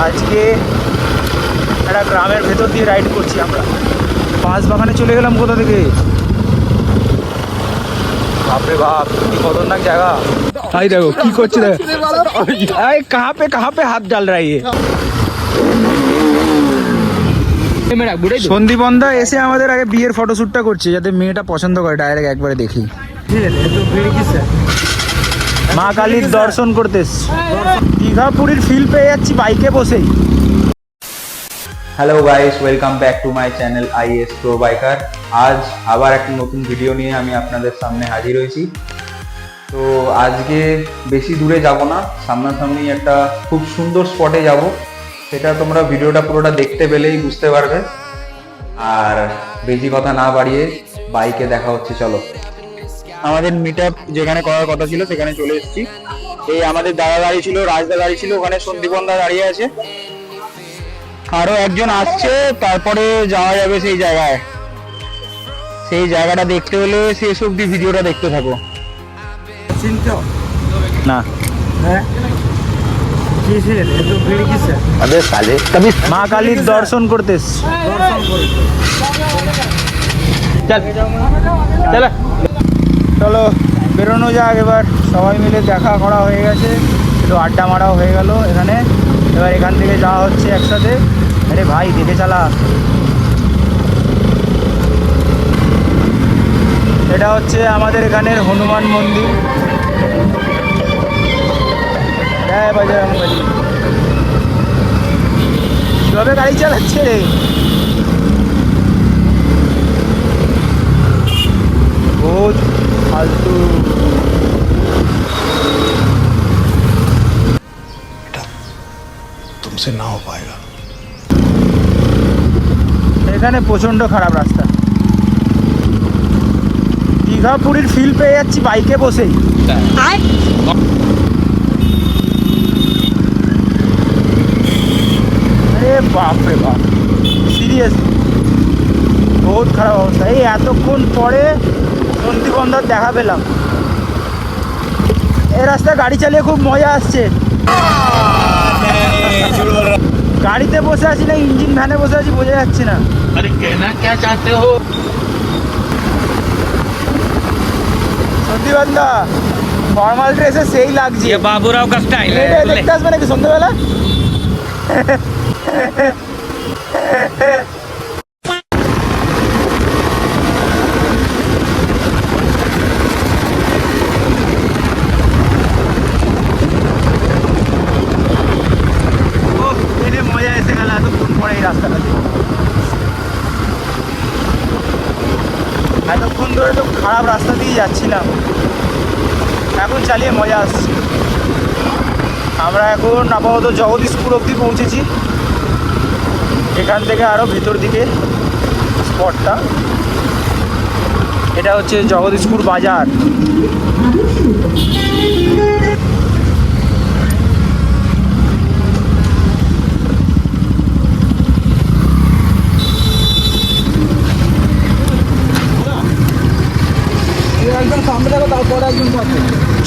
আজকে একটা গ্রামের ভেতর দিয়ে রাইড করছি আমরা। বাঁশবাগানে চলে গেলাম কোথা থেকে। বাপরে বাপ, কি খতরনাক জায়গা। তাই দেখো কি করছে, কাহা পে হাত ডাল রাই। সন্দীপন্দা এসে আমাদের আগে বিয়ের ফটোশ্যুটটা করছে, যাতে মেয়েটা পছন্দ করে ডাইরেক্ট একবারে দেখি। মা কালীর দর্শন করতে দীঘা পুরীর ফিল পেয়ে যাচ্ছি বাইকে বসেই। Hello guys, welcome back to my channel is pro biker. আজ আবার একটা নতুন ভিডিও নিয়ে আমি আপনাদের সামনে হাজির হয়েছি। তো আজকে বেশি দূরে যাব না, সামনাসামনি একটা খুব সুন্দর স্পটে যাব। সেটা তোমরা ভিডিওটা পুরোটা দেখতে পেলেই বুঝতে পারবে। আর বেশি কথা না বাড়িয়ে বাইকে দেখা হচ্ছে, চলো। আমাদের মিট আপ যেখানে করার কথা ছিল সেখানে চলে এসেছি। এই আমাদের দাদা দাঁড়িয়ে ছিল, রাজদা দাঁড়িয়ে ছিল, ওখানে সন্দীপন্দা দাঁড়িয়ে আছে, আরো একজন আসছে। তারপরে যাওয়া যাবে সেই জায়গায়। সেই জায়গাটা দেখতে হলে শেষ অব্দি ভিডিওটা দেখতে থাকো। না মা কালীর দর্শন করতে চলো বেরোনো যাক। এবার সবাই মিলে দেখা করা হয়ে গেছে, একটু আড্ডা মারাও হয়ে গেল এখানে। এবার এখান থেকে যাওয়া হচ্ছে একসাথে। আরে ভাই দেখে চালা। এটা হচ্ছে আমাদের এখানের হনুমান মন্দির। হ্যাঁ বাজারামবাড়ি। কিভাবে গাড়ি চালাচ্ছে রে, বহুত ফালতু। तुमसे ना हो पाएगा। এখানে প্রচন্ড খারাপ রাস্তা। দীঘা পুরীর ফিল পেয়ে যাচ্ছি বাইকে বসেই। আরে বাপ রে বাপ, সিরিয়াস বহুত খারাপ অবস্থা। এই এতক্ষণ পরে সন্দীপন্দার দেখা পেলাম। এই রাস্তায় গাড়ি চালিয়ে খুব মজা আসছে। গাড়িতে বসে আছি না ইঞ্জিন ভ্যানে বসে আছি বোঝা যাচ্ছে না। আরে কেনা क्या चाहते हो সন্দীপন্দা, ফর্মাল ড্রেসে সেই লাগছে। বাবুরাও का स्टाइल है। দেখতে আসবে নাকি সন্ধ্যাবেলা? মজা এসে গেল এতক্ষণ পরে এই রাস্তাটাতে। এতক্ষণ ধরে তো খারাপ রাস্তা দিয়ে যাচ্ছিলাম, এখন চালিয়ে মজা আসছে। আমরা এখন আপাতত জগদীশপুর অবধি পৌঁছেছি। এখান থেকে আরও ভেতর দিকে স্পটটা। এটা হচ্ছে জগদীশপুর বাজার।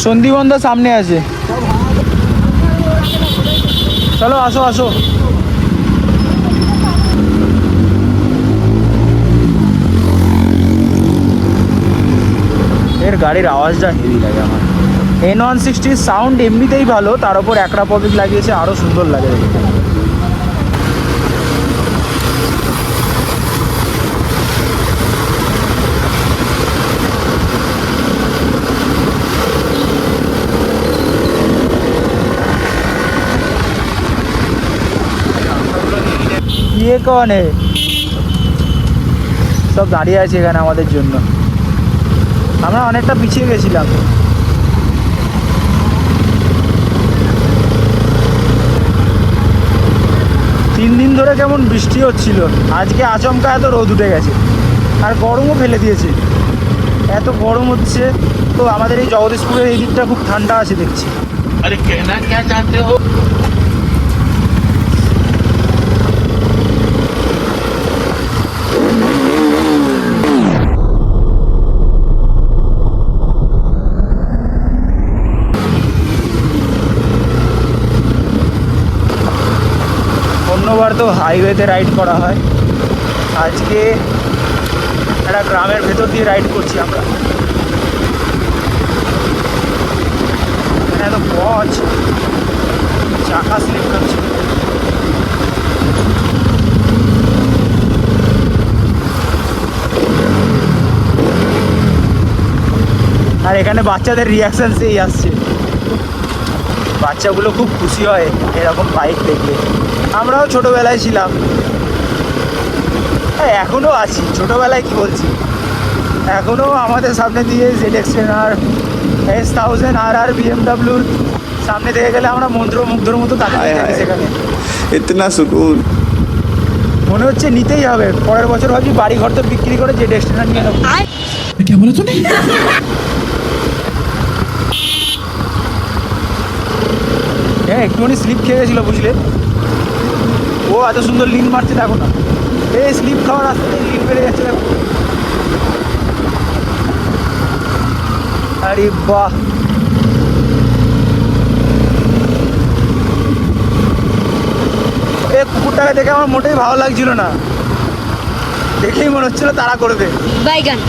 সন্দীপন্দা সামনে আছে, চলো আসো আসো। এর গাড়ির আওয়াজটা হেভি লাগে আমার। N160 সাউন্ড এমনিতেই ভালো, তার উপর একরা পকেট লাগিয়েছে, আরো সুন্দর লাগে দেখতে। ये कौन है? সব দাঁড়িয়ে আছে এখানে আমাদের জন্য। আমরা অনেকটা পিছিয়ে গেছিলাম। 3 দিন ধরে কেমন বৃষ্টি হচ্ছিল, আজকে আচমকা এত রোদ উঠে গেছে, আর গরমও ফেলে দিয়েছে। এত গরম হচ্ছে। তো আমাদের এই জগদীশপুরের এই দিকটা খুব ঠান্ডা আছে দেখছি। আরে কেনা क्या चाहते हो? অন্যবার তো হাইওয়েতে রাইড করা হয়, আজকে একটা গ্রামের ভেতর দিয়ে রাইড করছি আমরা। এখানে তো পচ চাকা স্লিপ করছে। আর এখানে বাচ্চাদের রিয়াকশন সেই আসছে, বাচ্চাগুলো খুব খুশি হয় এরকম বাইক দেখলে। আমরাও ছোটোবেলায় ছিলাম, এখনও আছি ছোটোবেলায়, কি বলছি, এখনও আমাদের সামনে দিয়ে ZX-10 আর S1000 আর BMW সামনে দিয়ে গেলে আমরা মন্ত্রমুগ্ধর মতো তাকিয়ে থাকি সেখানে। इतना सुकून। মনে হচ্ছে নিতেই হবে, পরের বছর ভাবছি বাড়ি ঘর তো বিক্রি করে ZX-10 নিয়ে নেবো। হ্যাঁ, একটুখানি স্লিপ খেয়ে গেছিলো বুঝলে, ও এত সুন্দর লিন মারছে দেখো না, এই স্লিপ খাওয়ার রাস্তাতে লিন বেড়ে যাচ্ছে দেখো। আরে বাহ, এই কুকুরটাকে দেখে আমার মোটেই ভালো লাগছিল না, দেখেই মনে হচ্ছিল তারা করবে। বাইগান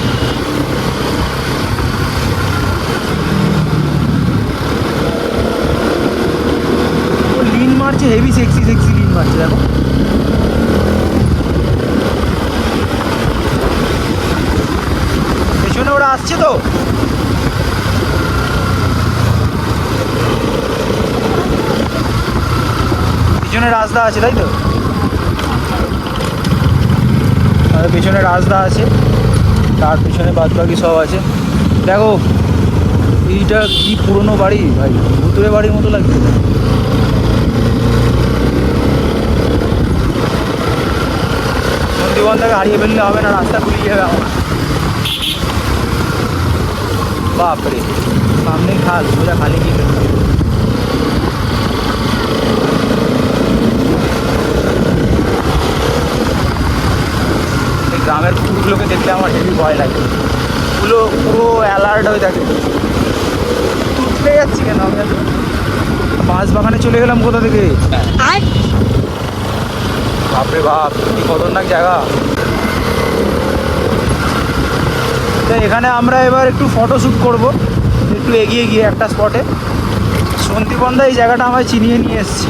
ও লিন মারছে, হেভি সেক্সি সেক্সি লিন মারছে দেখো। পেছনে ওরা আসছে তো, পিছনে রাস্তা আছে তাই তো, আর পিছনে রাস্তা আছে, তার পিছনে বাদ বাকি সব আছে। দেখো এইটা কি পুরনো বাড়ি ভাই, ভুতুরে বাড়ির মতো লাগছে। নন্দীবনটাকে হারিয়ে ফেললে হবে না, রাস্তা ঘুরিয়ে যাবে আমার। বাপরে, সামনেই খাল, সোজা খালি কি ফেলতে। এই গ্রামের কুকুরগুলোকে দেখলে আমার হেভি ভয় লাগে, ওগুলো পুরো অ্যালার্ট হয়ে থাকে। উঠতে যাচ্ছি কেন আমি, বাঁশ বাগানে চলে গেলাম কোথা থেকে। বাপরে বাপ, কি খতরনাক জায়গা। তো এখানে আমরা এবার একটু ফটোশ্যুট করব, একটু এগিয়ে গিয়ে একটা স্পটে। সন্দীপন্দা এই জায়গাটা আমায় চিনিয়ে নিয়ে এসেছি,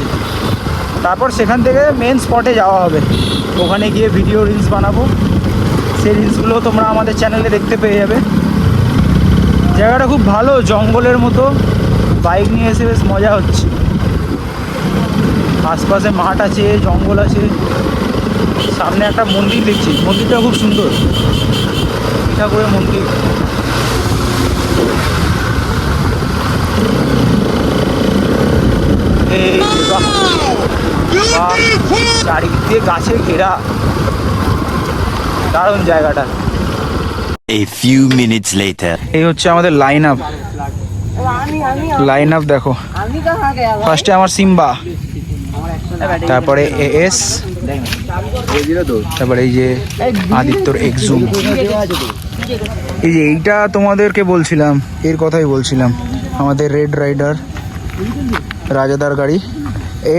তারপর সেখান থেকে মেন স্পটে যাওয়া হবে, ওখানে গিয়ে ভিডিও রিলস বানাবো। সেই রিলসগুলো তোমরা আমাদের চ্যানেলে দেখতে পেয়ে যাবে। জায়গাটা খুব ভালো, জঙ্গলের মতো, বাইক নিয়ে এসে বেশ মজা হচ্ছে। আশপাশে মাঠ আছে, জঙ্গল আছে, সামনে একটা মন্দির দেখছি, মন্দিরটা খুব সুন্দর, ঠাকুরের মন্দির। এই বাহ, বাহ, চারিদিক দিয়ে গাছে ঘেরা, দারুণ জায়গাটা। A few minutes later. এই হচ্ছে আমাদের লাইন আপ, লাইন আপ দেখো। ফার্স্টে আমার সিম্বা, তারপরে AS, তারপরে এই যে আদিত্যর এক্সুম। এই যে এইটা তোমাদেরকে বলছিলাম, এর কথাই বলছিলাম, আমাদের রেড রাইডার রাজাদার গাড়ি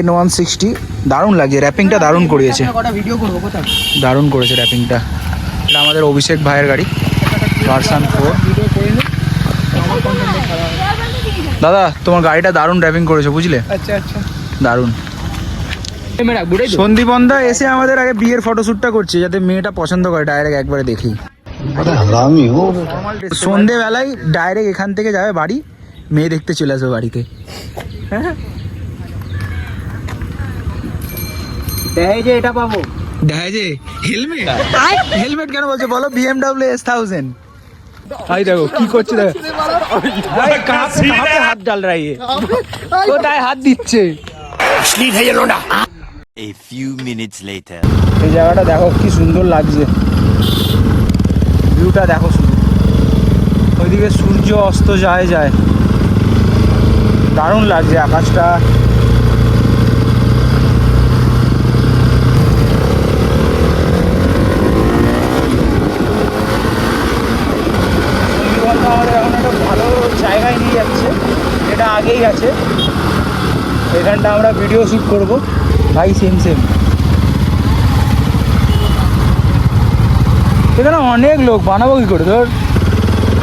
N160। দারুণ লাগছে, র্যাপিংটা দারুণ করিয়েছে, দারুণ করেছে র্যাপিংটা। এটা আমাদের অভিষেক ভাইয়ের গাড়ি, ভার্সন 4। দাদা তোমার গাড়িটা দারুণ র্যাপিং করেছো বুঝলে, अच्छा अच्छा। দারুণ। সন্দীপন্দা এসে আমাদের আগে বিয়ের ফটোশ্যুটটা করছে, যাতে মেয়েটা পছন্দ করে, ডাইরেক্ট একবারে দেখি। সন্ধেবেলায় ডাইরেক্ট এখান থেকে যাবে বাড়ি, মেয়ে দেখতে চলে আসবে বাড়িতে। दहेजे এটা পাবো, দহেজে হেলমেট, হেলমেট কেন বলছে বলো, BMW S1000। ভাই দেখো কি করছে, দেখো ভাই কাহাঁ পে হাত ডাল রা है, কোথায় হাত দিচ্ছে। A few minutes later. এই জায়গাটা দেখো কি সুন্দর লাগছে, ভিউটা দেখো শুধু, ওইদিকে সূর্য অস্ত যায় যায়, দারুণ লাগছে আকাশটা। আমাদের এখন একটা ভালো জায়গায় নিয়ে যাচ্ছে, এটা আগেই আছে, এখানটা আমরা ভিডিও শ্যুট করব। ভাই সেম সেম এখানে অনেক লোক, বানাবো কি করে ধর,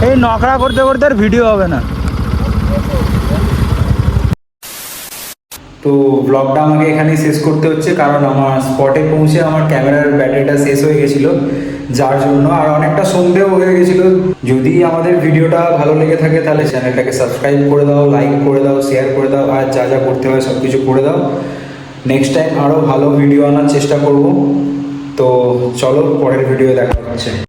এই নকরা করতে করতে আর ভিডিও হবে না। তো ব্লগটা আমাকে এখানেই শেষ করতে হচ্ছে, কারণ আমার স্পটে পৌঁছে আমার ক্যামেরার ব্যাটারিটা শেষ হয়ে গেছিলো, যার জন্য আর অনেকটা সন্ধেও হয়ে গেছিলো। যদি আমাদের ভিডিওটা ভালো লেগে থাকে তাহলে চ্যানেলটাকে সাবস্ক্রাইব করে দাও, লাইক করে দাও, শেয়ার করে দাও, আর যা যা করতে হয় সব কিছু করে দাও। নেক্সট টাইম আরও ভালো ভিডিও আনার চেষ্টা করব। তো চলো পরের ভিডিও দেখা হচ্ছে।